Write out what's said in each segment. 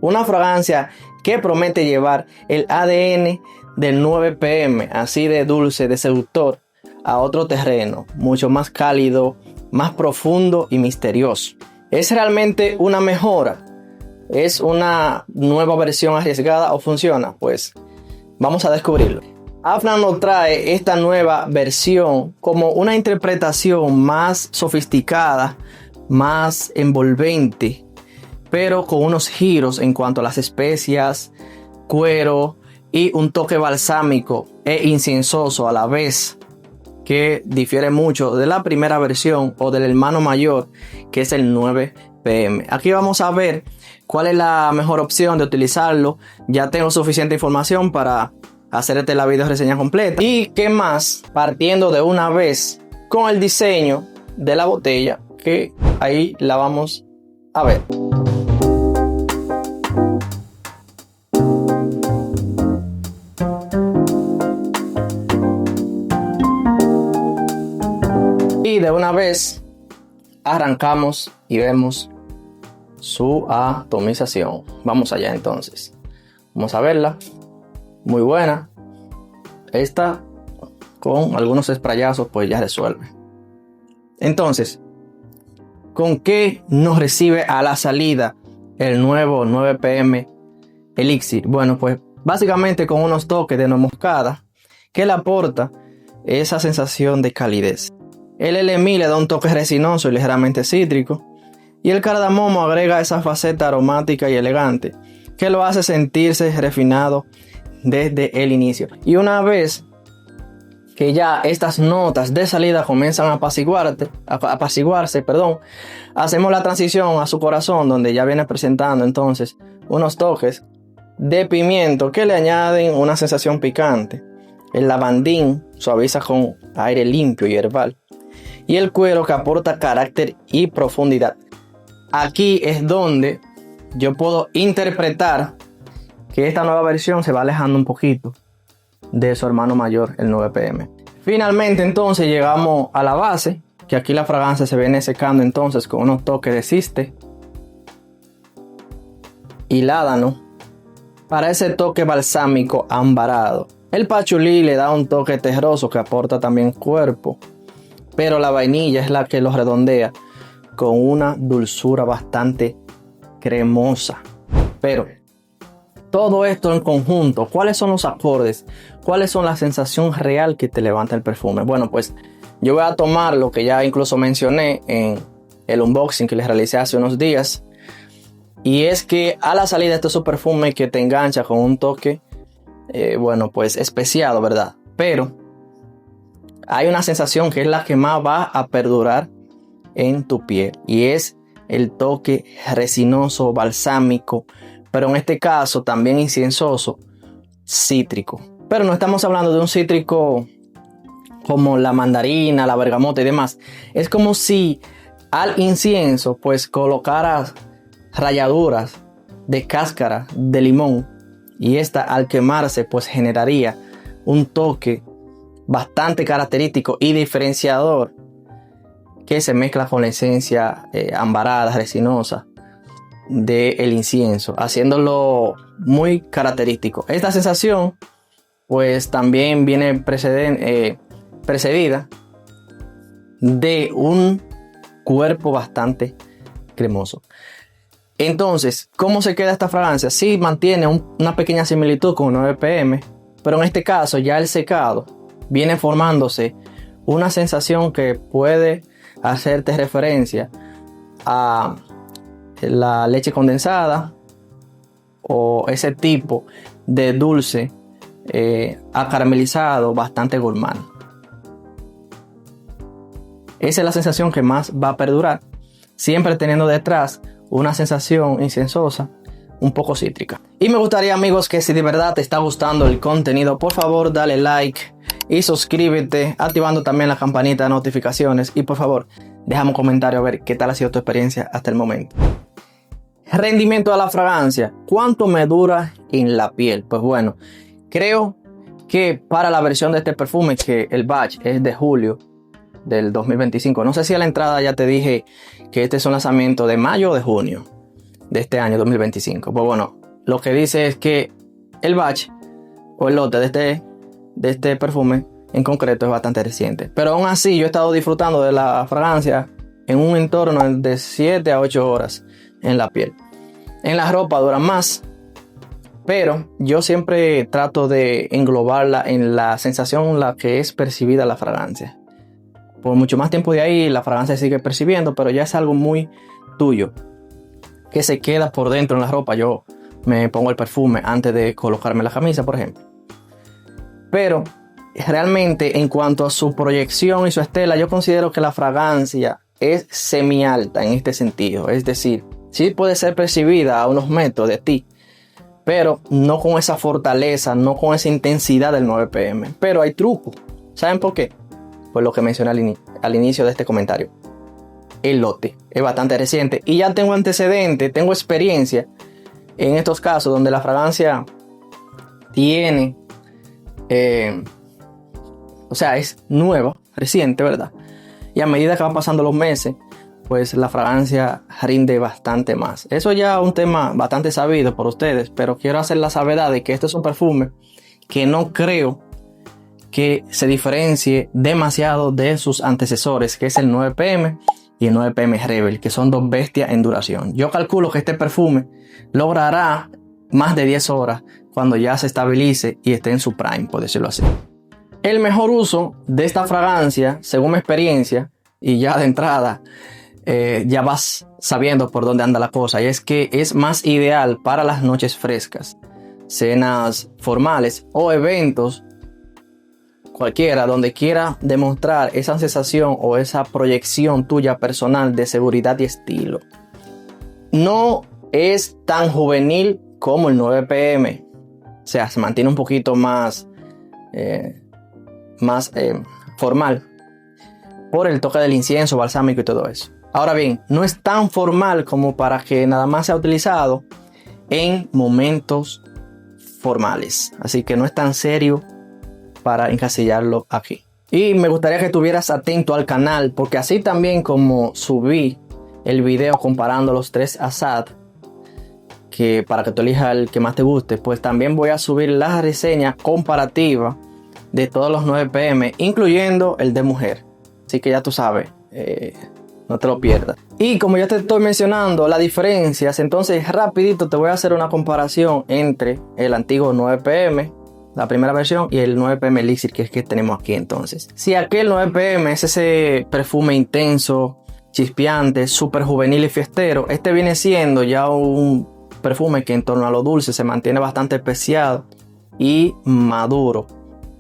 Una fragancia que promete llevar el ADN del 9PM, así de dulce, de seductor, a otro terreno, mucho más cálido, más profundo y misterioso. ¿Es realmente una mejora? ¿Es una nueva versión arriesgada o funciona? Pues vamos a descubrirlo. Afnan nos trae esta nueva versión como una interpretación más sofisticada, más envolvente, pero con unos giros en cuanto a las especias, cuero y un toque balsámico e inciensoso a la vez, que difiere mucho de la primera versión o del hermano mayor, que es el 9PM. Aquí vamos a ver cuál es la mejor opción de utilizarlo. Ya tengo suficiente información para hacerte la video reseña completa. Y qué más, partiendo de una vez con el diseño de la botella, que ahí la vamos a ver. Y de una vez arrancamos y vemos su atomización. Vamos allá entonces. Vamos a verla. Muy buena. Esta con algunos sprayazos pues ya resuelve. Entonces, ¿con qué nos recibe a la salida el nuevo 9PM Elixir? Bueno, pues básicamente con unos toques de nuez moscada que le aporta esa sensación de calidez. El LMI le da un toque resinoso y ligeramente cítrico, y el cardamomo agrega esa faceta aromática y elegante que lo hace sentirse refinado desde el inicio. Y una vez que ya estas notas de salida comienzan a apaciguarse, hacemos la transición a su corazón, donde ya viene presentando entonces unos toques de pimiento que le añaden una sensación picante. El lavandín suaviza con aire limpio y herbal, y el cuero que aporta carácter y profundidad. Aquí es donde yo puedo interpretar que esta nueva versión se va alejando un poquito de su hermano mayor, el 9PM. Finalmente entonces llegamos a la base, que aquí la fragancia se viene secando entonces con unos toques de ciste y ládano para ese toque balsámico ambarado. El pachulí le da un toque terroso que aporta también cuerpo, pero la vainilla es la que lo redondea con una dulzura bastante cremosa. Pero todo esto en conjunto, ¿cuáles son los acordes? ¿Cuáles son la sensación real que te levanta el perfume? Bueno, pues yo voy a tomar lo que ya incluso mencioné en el unboxing que les realicé hace unos días, y es que a la salida este es un perfume que te engancha con un toque bueno, pues especiado, ¿verdad? Pero hay una sensación que es la que más va a perdurar en tu piel, y es el toque resinoso, balsámico, pero en este caso también inciensoso, cítrico. Pero no estamos hablando de un cítrico como la mandarina, la bergamota y demás. Es como si al incienso pues colocaras ralladuras de cáscara de limón, y esta al quemarse pues generaría un toque bastante característico y diferenciador que se mezcla con la esencia ambarada, resinosa del incienso, haciéndolo muy característico. Esta sensación pues también viene precedida de un cuerpo bastante cremoso. Entonces, ¿cómo se queda esta fragancia? Sí mantiene una pequeña similitud con 9PM, pero en este caso ya el secado viene formándose una sensación que puede hacerte referencia a la leche condensada o ese tipo de dulce acaramelizado bastante gourmand. Esa es la sensación que más va a perdurar, siempre teniendo detrás una sensación inciensosa, un poco cítrica. Y me gustaría, amigos, que si de verdad te está gustando el contenido, por favor dale like y suscríbete, activando también la campanita de notificaciones, y por favor déjame un comentario a ver qué tal ha sido tu experiencia hasta el momento. Rendimiento de la fragancia, ¿cuánto me dura en la piel? Pues bueno, creo que para la versión de este perfume, que el batch es de julio del 2025, no sé si a la entrada ya te dije que este es un lanzamiento de mayo o de junio, de este año 2025. Pues bueno, lo que dice es que el batch o el lote de este perfume en concreto es bastante reciente. Pero aún así yo he estado disfrutando de la fragancia en un entorno de 7 a 8 horas en la piel. En la ropa dura más, pero yo siempre trato de englobarla en la sensación en la que es percibida la fragancia. Por mucho más tiempo de ahí la fragancia se sigue percibiendo, pero ya es algo muy tuyo, que se queda por dentro en la ropa. Yo me pongo el perfume antes de colocarme la camisa, por ejemplo. Pero realmente en cuanto a su proyección y su estela, yo considero que la fragancia es semi alta en este sentido. Es decir, sí puede ser percibida a unos metros de ti, pero no con esa fortaleza, no con esa intensidad del 9 PM. Pero hay trucos. ¿Saben por qué? Pues lo que mencioné al inicio de este comentario. El lote es bastante reciente y ya tengo antecedentes, tengo experiencia en estos casos donde la fragancia tiene, es nueva, reciente, ¿verdad? Y a medida que van pasando los meses, pues la fragancia rinde bastante más. Eso ya es un tema bastante sabido por ustedes, pero quiero hacer la salvedad de que este es un perfume que no creo que se diferencie demasiado de sus antecesores, que es el 9 PM y el 9 PM Rebel, que son dos bestias en duración. Yo calculo que este perfume logrará más de 10 horas cuando ya se estabilice y esté en su prime, por decirlo así. El mejor uso de esta fragancia, según mi experiencia, y ya de entrada ya vas sabiendo por dónde anda la cosa, y es que es más ideal para las noches frescas, cenas formales o eventos cualquiera donde quiera demostrar esa sensación o esa proyección tuya personal de seguridad y estilo. No es tan juvenil como el 9 PM, o sea, se mantiene un poquito más formal por el toque del incienso balsámico y todo eso. Ahora bien, no es tan formal como para que nada más sea utilizado en momentos formales, así que no es tan serio para encasillarlo aquí. Y me gustaría que estuvieras atento al canal, porque así también como subí el video comparando los 3 Assad, que para que tú elijas el que más te guste, pues también voy a subir la reseña comparativa de todos los 9 PM, incluyendo el de mujer. Así que ya tú sabes, no te lo pierdas. Y como ya te estoy mencionando las diferencias, entonces rapidito te voy a hacer una comparación entre el antiguo 9 PM, la primera versión, y el 9 PM Elixir, que es que tenemos aquí. Entonces, si aquel 9 PM es ese perfume intenso, chispeante, súper juvenil y fiestero, este viene siendo ya un perfume que en torno a lo dulce se mantiene bastante especiado y maduro.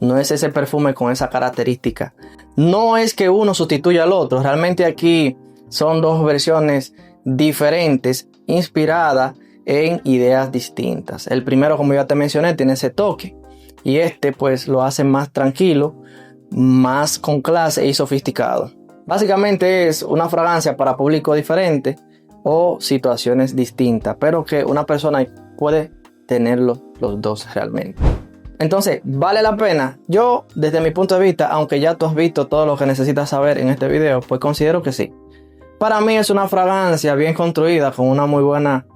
No es ese perfume con esa característica. No es que uno sustituya al otro, realmente aquí son dos versiones diferentes, inspiradas en ideas distintas. El primero, como ya te mencioné, tiene ese toque, y este pues lo hace más tranquilo, más con clase y sofisticado. Básicamente es una fragancia para público diferente o situaciones distintas, pero que una persona puede tenerlos los dos realmente. Entonces, ¿vale la pena? Yo, desde mi punto de vista, aunque ya tú has visto todo lo que necesitas saber en este video, pues considero que sí. Para mí es una fragancia bien construida, con una muy buena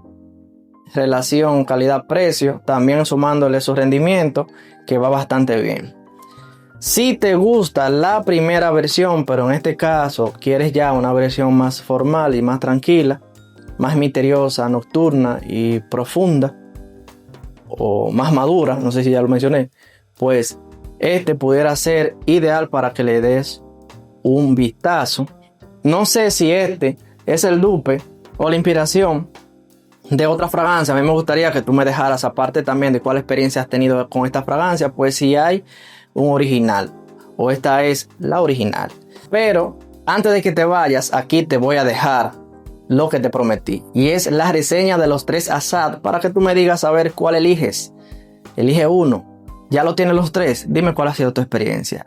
relación calidad-precio, también sumándole su rendimiento, que va bastante bien. Si te gusta la primera versión, pero en este caso quieres ya una versión más formal y más tranquila, más misteriosa, nocturna y profunda, o más madura, no sé si ya lo mencioné, pues este pudiera ser ideal para que le des un vistazo. No sé si este es el dupe o la inspiración de otra fragancia. A mí me gustaría que tú me dejaras, aparte también de cuál experiencia has tenido con esta fragancia, pues si hay un original o esta es la original. Pero antes de que te vayas, aquí te voy a dejar lo que te prometí, y es la reseña de los 3 Assad, para que tú me digas a ver cuál eliges. Elige uno. Ya lo tienes los 3. Dime cuál ha sido tu experiencia.